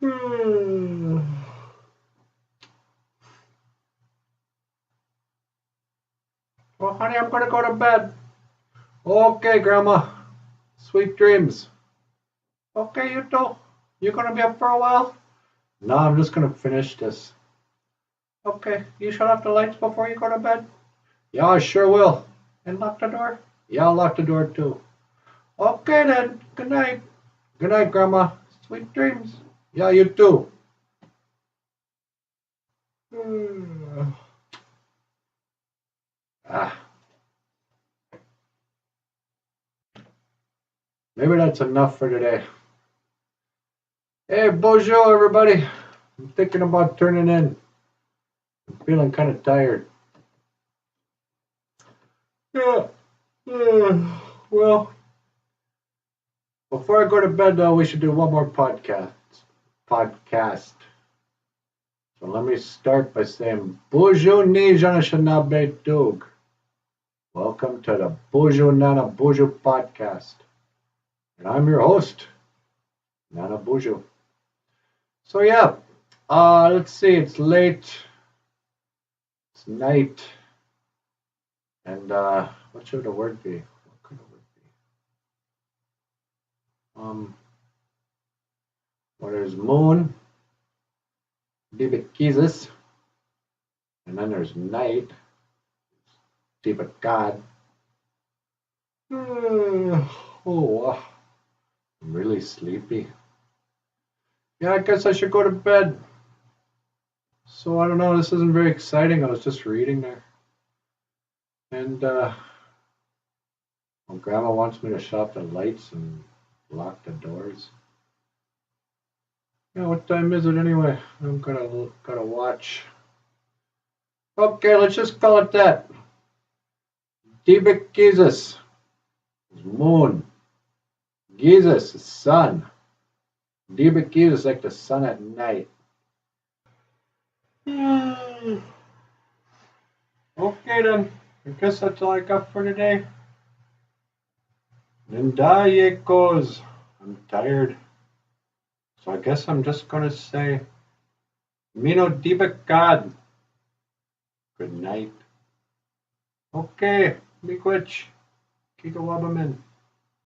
Well, honey, I'm gonna go to bed. Okay, Grandma. Sweet dreams. Okay, you too. You gonna be up for a while? No, I'm just gonna finish this. Okay, you shut off the lights before you go to bed? Yeah, I sure will. And lock the door? Yeah, I'll lock the door too. Okay then. Good night. Good night, Grandma. Sweet dreams. Yeah, you too. Ah, maybe that's enough for today. Hey, Boozhoo, everybody. I'm thinking about turning in. I'm feeling kind of tired. Yeah. Well, before I go to bed, though, we should do one more podcast. So let me start by saying, Boozhoo ni Janashanabe Dug. Welcome to the Boozhoo Nanaboozhoo podcast. And I'm your host, Nanaboozhoo. So yeah, let's see, it's late. It's night. And what should the word be? What could the word be? Well, there's moon, dibikad, and then there's night, dibikad. Oh, I'm really sleepy. Yeah, I guess I should go to bed. So I don't know, this isn't very exciting. I was just reading there. And well, Grandma wants me to shut off the lights and lock the doors. Yeah, what time is it anyway? I'm gotta watch. Okay, let's just call it that. Dibikad is moon. Jesus is sun. Dibikad is like the sun at night. Okay then, I guess that's all I got for today. And it goes. I'm tired. So I guess I'm just gonna say mino dibikad. Good night. Okay, miigwech. Kika wabamin.